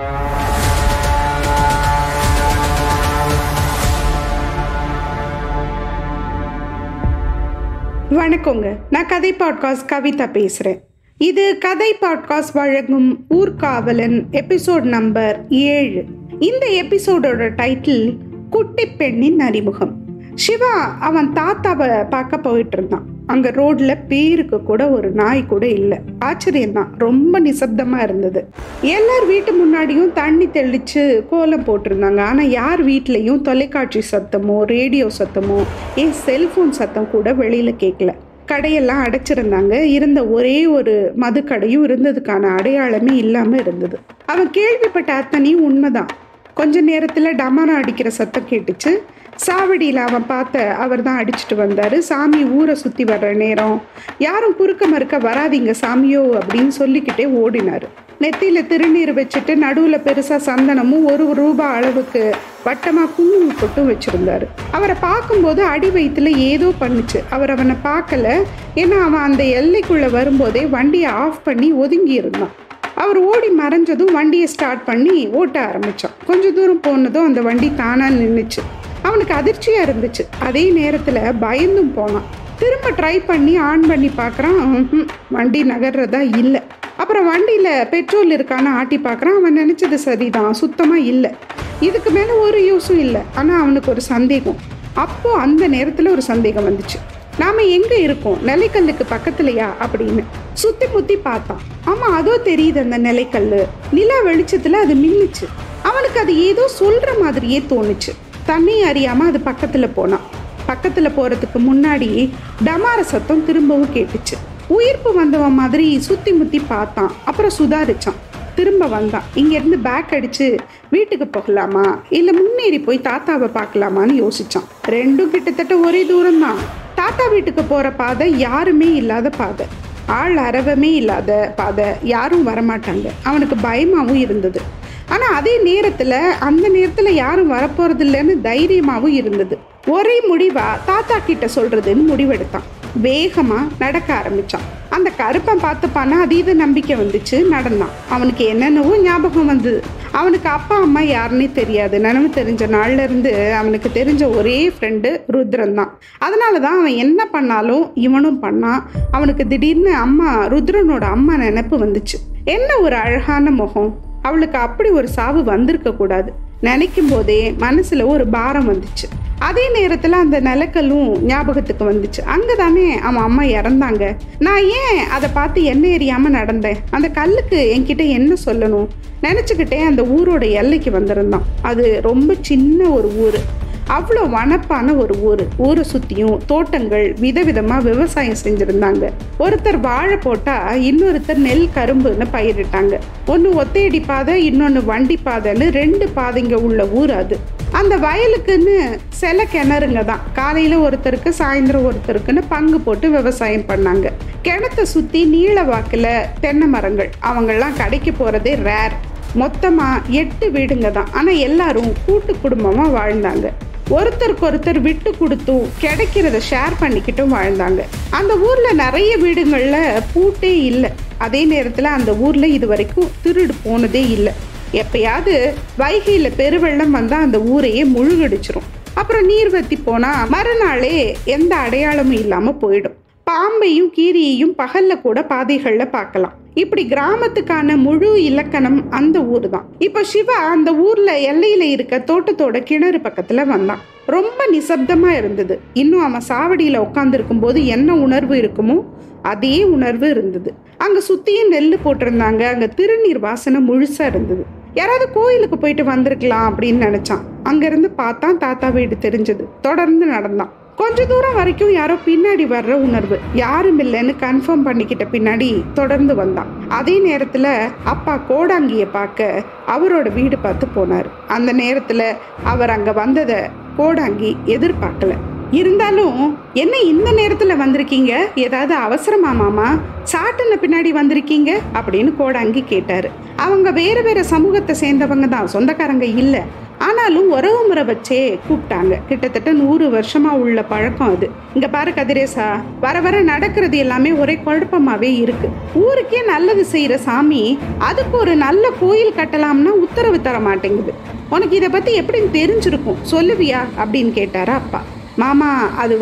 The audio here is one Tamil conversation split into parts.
வணக்கங்க, நான் கதை பாட்காஸ்ட் கவிதா பேசுகிறேன். இது கதை பாட்காஸ்ட் வழங்கும் ஊர்காவலன் எபிசோட் நம்பர் 7. இந்த எபிசோடோட டைட்டில் குட்டி பெண்ணின் அறிமுகம். சிவா அவன் தாத்தாவை பார்க்க போயிட்டு இருந்தான். அங்க ரோட்ல பேருக்கு கூட ஒரு நாய் கூட இல்லை. ஆச்சரியம்தான், ரொம்ப நிசப்தமா இருந்தது. எல்லார் வீட்டு முன்னாடியும் தண்ணி தெளிச்சு கோலம் போட்டிருந்தாங்க. ஆனா யார் வீட்லயும் தொலைக்காட்சி சத்தமோ ரேடியோ சத்தமோ செல்போன் சத்தம் கூட வெளியில கேட்கல. கடையெல்லாம் அடைச்சிருந்தாங்க. இருந்த ஒரே ஒரு மதுக்கடையும் இருந்ததுக்கான அடையாளமே இல்லாம இருந்தது. அவன் கேள்விப்பட்ட அத்தனையும் உண்மைதான். கொஞ்ச நேரத்துல டமாரா அடிக்கிற சத்தம் கேட்டுச்சு. சாவடியில் அவன் பார்த்த அவர் தான் அடிச்சுட்டு வந்தார். சாமி ஊரை சுற்றி வர்ற நேரம் யாரும் குறுக்க மறுக்க வராதிங்க சாமியோ அப்படின்னு சொல்லிக்கிட்டே ஓடினார். நெத்தியில் திருநீர் வச்சுட்டு நடுவில் பெருசாக சந்தனமும் 1 ரூபாய் அளவுக்கு வட்டமாக குங்குமம் போட்டும் வச்சுருந்தார். அவரை பார்க்கும்போது அடி வயிற்றுல ஏதோ பண்ணுச்சு. அவர் அவனை பார்க்கல. ஏன்னா அவன் அந்த எல்லைக்குள்ளே வரும்போதே வண்டியை ஆஃப் பண்ணி ஒதுங்கி இருந்தான். அவர் ஓடி மறைஞ்சதும் வண்டியை ஸ்டார்ட் பண்ணி ஓட்ட ஆரம்பித்தான். கொஞ்சம் தூரம் போனதும் அந்த வண்டி தானாக நின்றுச்சு. அவனுக்கு அதிர்ச்சியாக இருந்துச்சு. அதே நேரத்தில் பயந்தும் போனான். திரும்ப ட்ரை பண்ணி ஆன் பண்ணி பார்க்குறான். வண்டி நகர்றதா இல்லை. அப்புறம் வண்டியில் பெட்ரோல் இருக்கான்னு ஆட்டி பார்க்குறான். அவன் நினச்சது சரிதான், சுத்தமாக இல்லை. இதுக்கு மேலே ஒரு யூஸும் இல்லை. ஆனால் அவனுக்கு ஒரு சந்தேகம். அப்போது அந்த நேரத்தில் ஒரு சந்தேகம் வந்துச்சு. நாம் எங்கே இருக்கோம், நிலைக்கல்லுக்கு பக்கத்துலையா அப்படின்னு சுற்றி முற்றி பார்த்தான். ஆமாம், அதோ தெரியுது அந்த நிலைக்கல். நிலா வெளிச்சத்தில் அது மின்னுச்சு. அவனுக்கு அது ஏதோ சொல்கிற மாதிரியே தோணுச்சு. தண்ணி அறியாமல் அது பக்கத்தில் போனான். பக்கத்தில் போகிறதுக்கு முன்னாடி டமார சத்தம் திரும்பவும் கேட்டுச்சு. உயிர்ப்பு வந்தவன் மாதிரி சுற்றி முற்றி பார்த்தான். அப்புறம் சுதாரிச்சான். திரும்ப வந்தான். இங்கேருந்து பேக் அடித்து வீட்டுக்கு போகலாமா இல்லை முன்னேறி போய் தாத்தாவை பார்க்கலாமான்னு யோசித்தான். ரெண்டும் கிட்டத்தட்ட ஒரே தூரம்தான். தாத்தா வீட்டுக்கு போகிற பாதை யாருமே இல்லாத பாதை, ஆள் அரவமே இல்லாத பாதை, யாரும் வரமாட்டாங்க. அவனுக்கு பயமாகவும் இருந்தது. ஆனால் அதே நேரத்தில் அந்த நேரத்தில் யாரும் வரப்போகிறது இல்லைன்னு தைரியமாகவும் இருந்தது. ஒரே முடிவாக தாத்தா கிட்ட சொல்கிறதுன்னு முடிவெடுத்தான். வேகமாக நடக்க ஆரம்பித்தான். அந்த கருப்பன் பார்த்துப்பானா அதீத நம்பிக்கை வந்துச்சு. நடந்தான். அவனுக்கு என்னென்னவோ ஞாபகம் வந்தது. அவனுக்கு அப்பா அம்மா யாருன்னே தெரியாது. நினைவு தெரிஞ்ச நாள்லேருந்து அவனுக்கு தெரிஞ்ச ஒரே ஃப்ரெண்டு ருத்ரன் தான். அதனால தான் அவன் என்ன பண்ணாலும் இவனும் பண்ணான். அவனுக்கு திடீர்னு ருத்ரனோட அம்மா நினைப்பு வந்துச்சு. என்ன ஒரு அழகான முகம், அவளுக்கு அப்படி ஒரு சாவு வந்திருக்க கூடாது. நினைக்கும் போதே மனசுல ஒரு பாரம் வந்துச்சு. அதே நேரத்துல அந்த நிலக்கல்லும் ஞாபகத்துக்கு வந்துச்சு. அங்கதானே அவன் அம்மா இறந்தாங்க. நான் ஏன் அதை பார்த்து என்ன எறியாம நடந்தேன்? அந்த கல்லுக்கு என்கிட்ட என்ன சொல்லணும் நினைச்சுக்கிட்டே அந்த ஊரோட எல்லைக்கு வந்திருந்தான். அது ரொம்ப சின்ன ஒரு ஊர். அவ்வளோ வனப்பான ஒரு ஊர். ஊரை சுற்றியும் தோட்டங்கள், விதவிதமாக விவசாயம் செஞ்சுருந்தாங்க. ஒருத்தர் வாழை போட்டால் இன்னொருத்தர் நெல் கரும்புன்னு பயிரிட்டாங்க. ஒன்று ஒத்தையடி பாதை, இன்னொன்று வண்டி பாதைன்னு 2 பாதைங்க உள்ள ஊர் அது. அந்த வயலுக்குன்னு சில கிணறுங்க தான். காலையில் ஒருத்தருக்கு சாயந்தரம் ஒருத்தருக்குன்னு பங்கு போட்டு விவசாயம் பண்ணாங்க. கிணத்தை சுற்றி நீள வாக்கில் தென்னை மரங்கள். அவங்கெல்லாம் கடைக்கு போகிறதே ரேர். மொத்தமாக 8 வீடுங்க தான். ஆனால் எல்லாரும் கூட்டு குடும்பமாக வாழ்ந்தாங்க. ஒருத்தருக்கு ஒருத்தர் விட்டு கொடுத்தும் கிடைக்கிறத ஷேர் பண்ணிக்கிட்டும் வாழ்ந்தாங்க. அந்த ஊரில் நிறைய வீடுகளில் பூட்டே இல்லை. அதே நேரத்தில் அந்த ஊரில் இது வரைக்கும் திருடு போனதே இல்லை. எப்பயாவது வைகையில் பெருவெள்ளம் வந்தால் அந்த ஊரையே முழுகடிச்சிரும். அப்புறம் நீர் வற்றி போனால் மறுநாளே எந்த அடையாளமும் இல்லாமல் போயிடும். பாம்பையும் கீரியையும் பகல்ல கூட பாதைகள்ல பார்க்கலாம். இப்படி கிராமத்துக்கான முழு இலக்கணம் அந்த ஊர் தான். இப்ப சிவா அந்த ஊர்ல எல்லையில இருக்க தோட்டத்தோட கிணறு பக்கத்துல வந்தான். ரொம்ப நிசப்தமா இருந்தது. இன்னும் அவன் சாவடியில உட்கார்ந்து இருக்கும் போது என்ன உணர்வு இருக்குமோ அதே உணர்வு இருந்தது. அங்க சுத்தியும் நெல்லு போட்டிருந்தாங்க. அங்க திருநீர் வாசனை முழுசா இருந்தது. யாராவது கோயிலுக்கு போயிட்டு வந்திருக்கலாம் அப்படின்னு நினைச்சான். அங்கிருந்து பார்த்தான். தாத்தா வீடு தெரிஞ்சது. தொடர்ந்து நடந்தான். கொஞ்ச தூரம் வரைக்கும் யாரோ பின்னாடி வர்ற உணர்வு. யாரும் இல்லைன்னு கன்ஃபார்ம் பண்ணிக்கிட்ட பின்னாடி தொடர்ந்து வந்தான். அதே நேரத்துல அப்பா கோடாங்கிய பார்க்க அவரோட வீடு பார்த்து போனார். அந்த நேரத்துல அவர் அங்க வந்ததை கோடாங்கி எதிர்பார்க்கல. இருந்தாலும் என்ன இந்த நேரத்துல வந்திருக்கீங்க, ஏதாவது அவசரமா மாமா, சாட்டுன பின்னாடி வந்திருக்கீங்க அப்படின்னு கோடாங்கி கேட்டாரு. அவங்க வேறு வேறு சமூகத்தை சேர்ந்தவங்க தான், சொந்தக்காரங்க இல்லை. ஆனாலும் உறவு முறை வச்சே கூப்பிட்டாங்க. கிட்டத்தட்ட 100 வருஷமா உள்ள பழக்கம் அது. இங்க பாரு கதிரேசா, வர வர நடக்கிறது எல்லாமே ஒரே குழப்பமாவே இருக்கு. ஊருக்கே நல்லது செய்யற சாமி அதுக்கு ஒரு நல்ல கோயில் கட்டலாம்னா உத்தரவு தர மாட்டேங்குது. உனக்கு இதை பத்தி எப்படின்னு தெரிஞ்சிருக்கும், சொல்லுவியா அப்படின்னு கேட்டாரா அப்பா. மாமா அது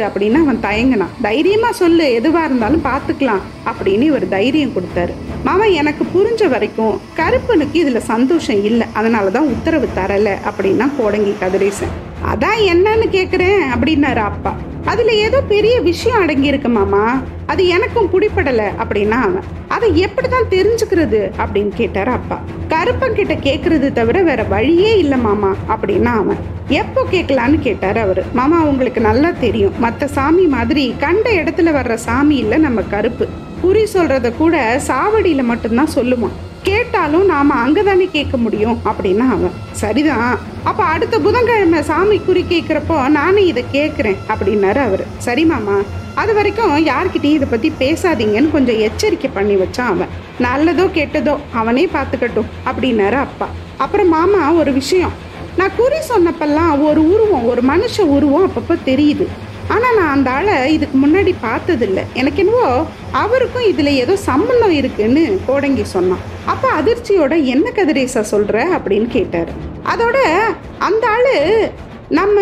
அப்படின்னு அவன் தயங்கினான். தைரியமா சொல்லு, எதுவா இருந்தாலும் பார்த்துக்கலாம் அப்படின்னு இவர் தைரியம் கொடுத்தாரு. மாமா எனக்கு புரிஞ்ச வரைக்கும் கருப்பனுக்கு இதுல சந்தோஷம் இல்லை, அதனாலதான் உத்தரவு தரல அப்படின்னா கோடங்கி கதிரேசன். அதான் என்னன்னு கேக்குறேன் அப்படின்னாரு அப்பா. அதுல ஏதோ பெரிய விஷயம் அடங்கி இருக்கு மாமா, அது எனக்கும் பிடிப்படல அப்படின்னா அவன். அதை எப்படிதான் தெரிஞ்சுக்கிறது அப்படின்னு கேட்டாரு அப்பா. கருப்பன் கிட்ட கேக்குறது தவிர வேற வழியே இல்லை மாமா அப்படின்னா அவன். எப்போ கேட்கலான்னு கேட்டாரு அவரு. மாமா உங்களுக்கு நல்லா தெரியும், மற்ற சாமி மாதிரி கண்ட இடத்துல வர்ற சாமி இல்லை நம்ம கருப்பு. குறி சொல்றத கூட சாவடியில மட்டும்தான் சொல்லுவான், கேட்டாலும் நாம அங்கதானே கேட்க முடியும் அப்படின்னா அவன். சரிதான், அப்ப அடுத்த புதன்கிழமை சாமி குறி கேட்கிறப்போ நானே இதை கேட்கிறேன் அப்படின்னாரு அவரு. சரி மாமா, அது வரைக்கும் யார்கிட்டயும் இதை பத்தி பேசாதீங்கன்னு கொஞ்சம் எச்சரிக்கை பண்ணி வச்சான் அவன். நல்லதோ கெட்டதோ அவனே பார்த்துக்கட்டும் அப்படின்னாரு அப்பா. அப்புறம் மாமா ஒரு விஷயம், நான் குறி சொன்னப்பெல்லாம் ஒரு உருவம், ஒரு மனுஷ உருவம் அப்பப்போ தெரியுது. ஆனால் நான் அந்த ஆளை இதுக்கு முன்னாடி பார்த்ததில்லை. எனக்கு என்னவோ அவருக்கும் இதில் ஏதோ சம்பந்தம் இருக்குன்னு கோடங்கி சொன்னான். அப்போ அதிர்ச்சியோட என்ன கதிரேசா சொல்கிற அப்படின்னு கேட்டார். அதோட அந்த ஆள் நம்ம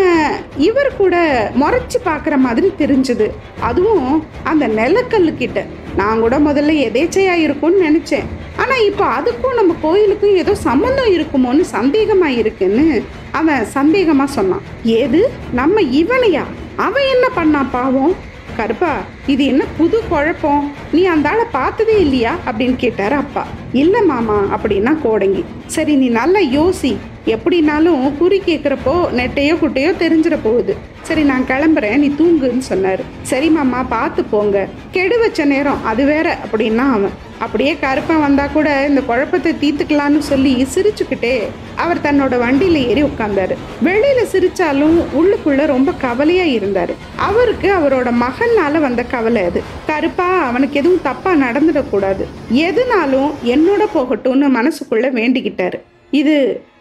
இவர் கூட முறைச்சி பார்க்குற மாதிரி தெரிஞ்சுது, அதுவும் அந்த நிலக்கல்லுக்கிட்ட. நான் கூட முதல்ல எதேச்சையா இருக்கும்னு நினைச்சேன், ஆனா இப்போ அதுக்கும் நம்ம கோயிலுக்கும் ஏதோ சம்பந்தம் இருக்குமோன்னு சந்தேகமா இருக்குன்னு அவன் சந்தேகமா சொன்னான். ஏது நம்ம இவனையா? அவன் என்ன பண்ணா பாவம்? கருப்பா, இது என்ன புது குழப்பம், நீ அந்த ஆளை பார்த்ததே இல்லையா அப்படின்னு கேட்டாரு அப்பா. இல்ல மாமா அப்படின்னா கோடங்கி. சரி நீ நல்லா யோசி, எப்படின்னாலும் குறி கேட்குறப்போ நெட்டையோ குட்டையோ தெரிஞ்சிட போகுது. சரி நான் கிளம்புறேன், நீ தூங்குன்னு சொன்னாரு. சரி மாமா பார்த்து போங்க, கெடு வச்ச நேரம் அது வேற அப்படின்னா அவன். அப்படியே கருப்பன் வந்தா கூட இந்த குழப்பத்தை தீர்த்துக்கலான்னு சொல்லி சிரிச்சுக்கிட்டே அவர் தன்னோட வண்டியில ஏறி உட்கார்ந்தாரு. வெளியில சிரிச்சாலும் உள்ளுக்குள்ள ரொம்ப கவலையா இருந்தாரு. அவருக்கு அவரோட மகனால வந்த கவலை அது. கருப்பா அவனுக்கு எதுவும் தப்பா நடந்துடக்கூடாது, எதுனாலும் என்னோட போகட்டும்னு மனசுக்குள்ள வேண்டிக்கிட்டாரு. இது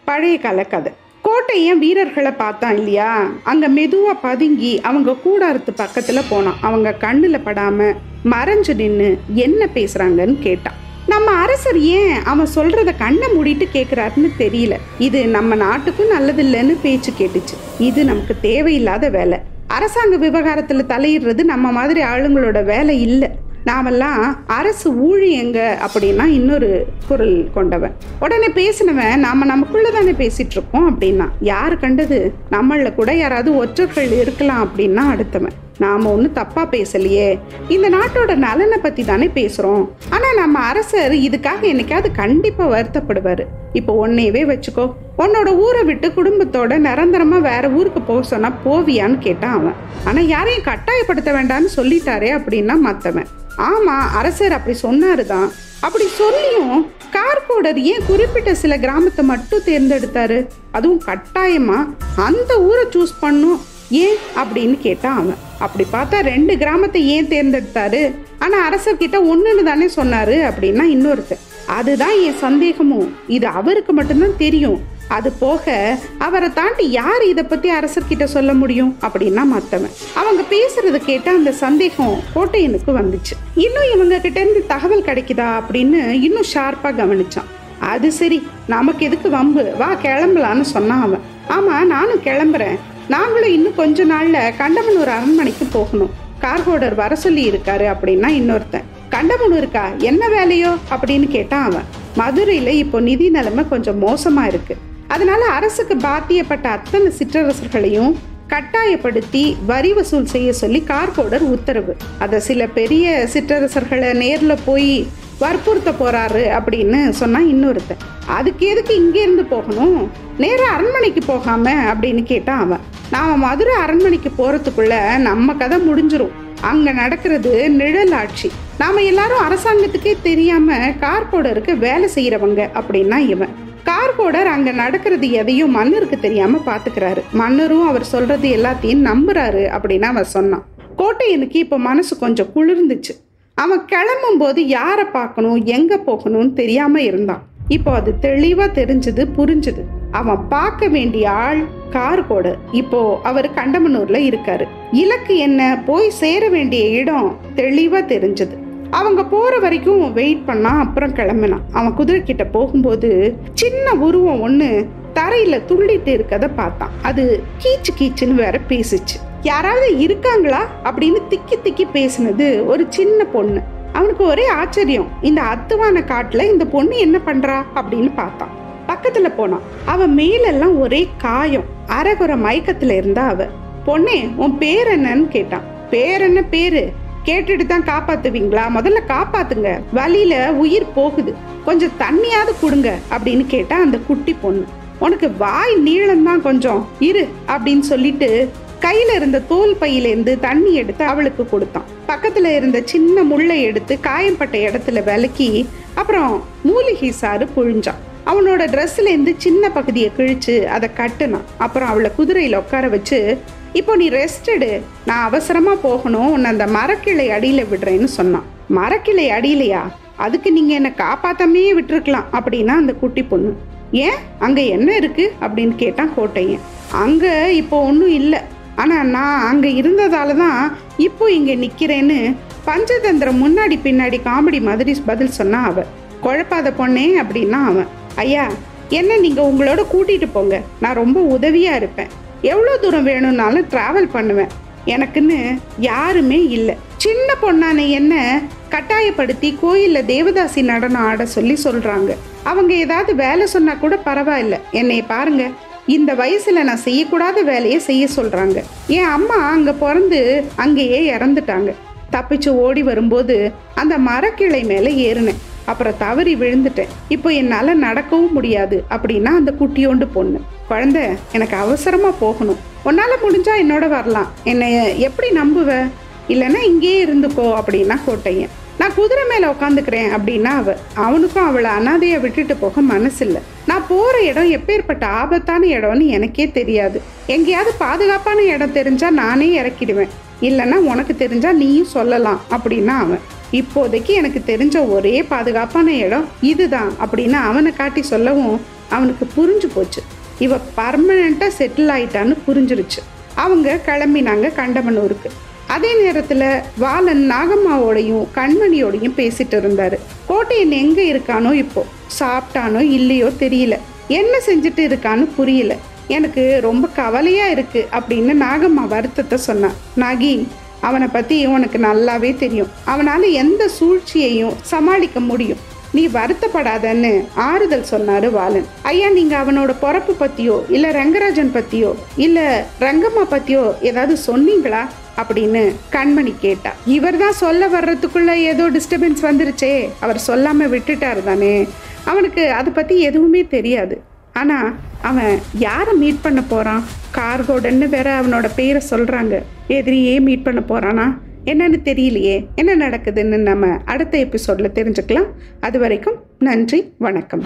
பழைய கால கதை. கோட்டையன் வீரர்களை பார்த்தான் இல்லையா, அங்க மெதுவா பதுங்கி அவங்க கூடாரத்து பக்கத்துல போனான். அவங்க கண்ணுல படாம மறைஞ்சு நின்னு என்ன பேசுறாங்கன்னு கேட்டான். நம்ம அரசர் ஏன் அவன் சொல்றத கண்ணை மூடிட்டு கேட்கிறாருன்னு தெரியல. இது நம்ம நாட்டுக்கும் நல்லதில்லைன்னு பேச்சு கேட்டுச்சு. இது நமக்கு தேவையில்லாத வேலை. அரசாங்க விவகாரத்துல தலையிடுறது நம்ம மாதிரி ஆளுங்களோட வேலை இல்லை. நாமெல்லாம் அரசு ஊழியங்க அப்படின்னா இன்னொரு குரல் கொண்டவன். உடனே பேசினவன் நாம நமக்குள்ளதானே பேசிட்டு இருக்கோம் அப்படின்னா. யாரு கண்டது, நம்மள கூட யாராவது ஒற்றர்கள் இருக்கலாம் அப்படின்னா அடுத்தவன். நாம ஒன்றும் தப்பா பேசலையே, இந்த நாட்டோட நலனை பத்தி தானே பேசுறோம். ஆனா நம்ம அரசர் இதுக்காக என்னைக்காவது கண்டிப்பா வருத்தப்படுவாரு. இப்போ உன்னையவே வச்சுக்கோ, உன்னோட ஊரை விட்டு குடும்பத்தோட நிரந்தரமா வேற ஊருக்கு போக சொன்னா போவியான்னு கேட்டான் அவன். ஆனா யாரையும் கட்டாயப்படுத்த வேண்டாம்னு சொல்லிட்டாரே அப்படின்னா மத்தவன். ஆமா அரசர் அப்படி சொன்னாருதான். அப்படி சொல்லியும் கார்கோடர் ஏன் குறிப்பிட்ட சில கிராமத்தை மட்டும் தேர்ந்தெடுத்தாரு, அதுவும் கட்டாயமா அந்த ஊரை சூஸ் பண்ணும் ஏன் அப்படின்னு கேட்டான் அவன். அப்படி பார்த்தா 2 கிராமத்தை ஏன் தேர்ந்தெடுத்தாரு, ஆனா அரசர்கிட்ட 1ன்னு தானே சொன்னாரு அப்படின்னா இன்னொருத்தர். அதுதான் என் சந்தேகமும், இது அவருக்கு மட்டும்தான் தெரியும். அது போக அவரை தாண்டி யார் இதை பத்தி அரசர்கிட்ட சொல்ல முடியும் அப்படின்னா மத்தவன். அவங்க பேசுறத கேட்ட அந்த சந்தேகம் கோட்டையனுக்கு வந்துச்சு. இன்னும் இவங்க கிட்ட இருந்து தகவல் கிடைக்குதா அப்படின்னு இன்னும் ஷார்ப்பா கவனிச்சான். அது சரி, நமக்கு எதுக்கு வம்பு, வா கிளம்பலான்னு சொன்னான் அவன். ஆமா நானும் கிளம்புறேன், நாங்களும் இன்னும் கொஞ்ச நாள்ல கண்டமனூர் அரண்மனைக்கு போகணும், கார்கோடர் வர சொல்லி இருக்காரு அப்படின்னா இன்னொருத்தன். கண்டமனூருக்கா, என்ன வேலையோ அப்படின்னு கேட்டான் அவன். மதுரையில இப்போ நிதி நிலைமை கொஞ்சம் மோசமா இருக்கு, அதனால அரசுக்கு பாத்தியப்பட்ட அத்தனை சிற்றரசர்களையும் கட்டாயப்படுத்தி வரி வசூல் செய்ய சொல்லி கார்கோடர் உத்தரவு. அதை சில பெரிய சிற்றரசர்களை நேர்ல போய் வற்புறுத்த போறாரு அப்படின்னு சொன்னா இன்னொருத்தன். அதுக்கு எதுக்கு இங்க இருந்து போகணும், நேரம் அரண்மனைக்கு போகாம அப்படின்னு கேட்டான் அவன். நாம மதுரை அரண்மனைக்கு போறதுக்குள்ள நம்ம கதை முடிஞ்சிரும். அங்க நடக்கிறது நிழல் ஆட்சி. நாம எல்லாரும் அரசாங்கத்துக்கே தெரியாம கார்கோடருக்கு வேலை செய்யறவங்க அப்படின்னா இவன். கார்கோடர் அங்க நடக்கிறது எதையும் மன்னருக்கு தெரியாம பாத்துக்கிறாரு. மன்னரும் அவர் சொல்றது எல்லாத்தையும் நம்புறாரு அப்படின்னு அவன் சொன்னான். கோட்டையனுக்கு இப்ப மனசு கொஞ்சம் குளிர்ந்துச்சு. அவன் கிளம்பும் போது யாரை பார்க்கணும் எங்க போகணும்னு தெரியாம இருந்தான். இப்போ அது தெளிவா தெரிஞ்சது, புரிஞ்சுது. அவன் பார்க்க வேண்டிய ஆள் கார்கோடு இப்போ அவர் கண்டமனூர்ல இருக்காரு. இலக்கு என்ன, போய் சேர வேண்டிய இடம் தெளிவா தெரிஞ்சது. அவங்க போற வரைக்கும் வெயிட் பண்ணா, அப்புறம் கிளம்பினான். அவன் குதிரை கிட்ட போகும்போது சின்ன உருவம் ஒண்ணு தரையில துள்ளிட்டு இருக்கத பார்த்தான். அது கீச்சு கீச்சுன்னு வேற பேசிச்சு. யாராவது இருக்காங்களா அப்படின்னு திக்கி திக்கி பேசினது ஒரு சின்ன பொண்ணு. அவனுக்கு ஒரே ஆச்சரியம், இந்த அத்துவான காட்டுல இந்த பொண்ணு என்ன பண்றா அப்படின்னு பார்த்தான். பக்கத்துல போனான். அவ மேலெல்லாம் ஒரே காயம், அரைகுறை மயக்கத்துல இருந்தா அவ. பொண்ணே, உன் பேர் என்னன்னு கேட்டான். பேர் என்ன? பேரு கேட்டுட்டு தான் காப்பாத்துவீங்களா? முதல்ல காப்பாத்துங்க, வழியில உயிர் போகுது, கொஞ்சம் தண்ணியாவது கொடுங்க அப்படின்னு கேட்டா அந்த குட்டி பொண்ணு. உனக்கு வாய் நீளம்தான், கொஞ்சம் இரு அப்படின்னு சொல்லிட்டு கையில இருந்த தோல் பையிலேருந்து தண்ணி எடுத்து அவளுக்கு கொடுத்தான். பக்கத்துல இருந்த சின்ன முள்ளை எடுத்து காயம்பட்ட இடத்துல விலக்கி அப்புறம் மூலிகை சாறு புழிஞ்சான். அவனோட ட்ரெஸ்ல இருந்து சின்ன பகுதியை கிழிச்சு அதை கட்டுனான். அப்புறம் அவளை குதிரையில உட்கார வச்சு, இப்போ நீ ரெஸ்ட் எடு, நான் அவசரமா போகணும், உன்னை அந்த மரக்கிளை அடியில விடுறேன்னு சொன்னான். மரக்கிளை அடியிலையா? அதுக்கு நீங்க என்ன காப்பாத்தாமே விட்டுருக்கலாம் அப்படின்னா அந்த குட்டி பொண்ணு. ஏன், அங்க என்ன இருக்கு அப்படின்னு கேட்டான் கோட்டையன். அங்க இப்போ ஒன்றும் இல்லை, ஆனா நான் அங்க இருந்ததால தான் இப்போ இங்க நிக்கிறேன்னு பஞ்சதந்திரம் முன்னாடி பின்னாடி காமெடி மாதிரி பதில் சொன்னா அவ. குழப்பாத பொண்ணே அப்படின்னா அவன். ஐயா, என்ன நீங்க உங்களோட கூட்டிட்டு போங்க, நான் ரொம்ப உதவியா இருப்பேன், எவ்வளோ தூரம் வேணும்னாலும் டிராவல் பண்ணுவேன், எனக்குன்னு யாருமே இல்லை. சின்ன பொண்ணான என்ன கட்டாயப்படுத்தி கோயில்ல தேவதாசி நடனம் ஆட சொல்றாங்க. அவங்க ஏதாவது வேலை சொன்னா கூட பரவாயில்ல, என்னைய பாருங்க, இந்த வயசுல நான் செய்யக்கூடாத வேலையை செய்ய சொல்றாங்க. என் அம்மா அங்க பிறந்து அங்கேயே இறந்துட்டாங்க. தப்பிச்சு ஓடி வரும்போது அந்த மரக்கிளை மேல ஏறினேன், அப்புறம் தவறி விழுந்துட்டேன், இப்போ என்னால நடக்கவும் முடியாது அப்படின்னா அந்த குட்டியோண்டு பொண்ணு. குழந்தை, எனக்கு அவசரமா போகணும், உன்னால முடிஞ்சா என்னோட வரலாம், என்னை எப்படி நம்புவ? இல்லைன்னா இங்கேயே இருந்துக்கோ அப்படின்னா கோட்டையன். நான் குதிரை மேல உட்காந்துக்கிறேன் அப்படின்னா அவனுக்கும் அவளை அனாதையா விட்டுட்டு போக மனசில்லை. நான் போற இடம் எப்பேற்பட்ட ஆபத்தான இடம்னு எனக்கே தெரியாது, எங்கேயாவது பாதுகாப்பான இடம் தெரிஞ்சா நானே இறக்கிடுவேன், இல்லைன்னா உனக்கு தெரிஞ்சா நீயும் சொல்லலாம் அப்படின்னா அவன். இப்போதைக்கு எனக்கு தெரிஞ்ச ஒரே பாதுகாப்பான இடம் இதுதான் அப்படின்னு அவனை காட்டி சொல்லவும் அவனுக்கு புரிஞ்சு போச்சு, இவ பர்மனண்டா செட்டில் ஆயிட்டான்னு புரிஞ்சிருச்சு. அவங்க கிளம்பினாங்க கண்டமனூருக்கு. அதே நேரத்துல வாலன் நாகம்மாவோடையும் கண்மணியோடையும் பேசிட்டு இருந்தாரு. கோட்டையன் எங்க இருக்கானோ, இப்போ சாப்பிட்டானோ இல்லையோ தெரியல, என்ன செஞ்சுட்டு இருக்கான்னு புரியல, எனக்கு ரொம்ப கவலையா இருக்கு அப்படின்னு நாகம்மா வருத்தத்தை சொன்னான். நாகி, அவனை பத்தி உனக்கு நல்லாவே தெரியும், அவனால எந்த சூழ்ச்சியையும் சமாளிக்க முடியும், நீ வருத்தப்படாதன்னு ஆறுதல் சொன்னாரு வாலன். ஐயா, நீங்க அவனோட பொறப்பு பத்தியோ இல்ல ரங்கராஜன் பத்தியோ இல்ல ரங்கம்மா பத்தியோ ஏதாவது சொன்னீங்களா அப்படின்னு கண்மணி கேட்டா. இவர் தான் சொல்ல வர்றதுக்குள்ள ஏதோ டிஸ்டர்பன்ஸ் வந்துருச்சே, அவர் சொல்லாம விட்டுட்டாரு தானே, அவனுக்கு அதை பத்தி எதுவுமே தெரியாது. ஆனா அவன் யாரை மீட் பண்ண போறான்? கார்கோடன்னு வேற அவனோட பேரை சொல்றாங்க. எதிரியே மீட் பண்ண போறானா என்னன்னு தெரியலையே. என்ன நடக்குதுன்னு நம்ம அடுத்த எபிசோட்ல தெரிஞ்சுக்கலாம். அது வரைக்கும் நன்றி, வணக்கம்.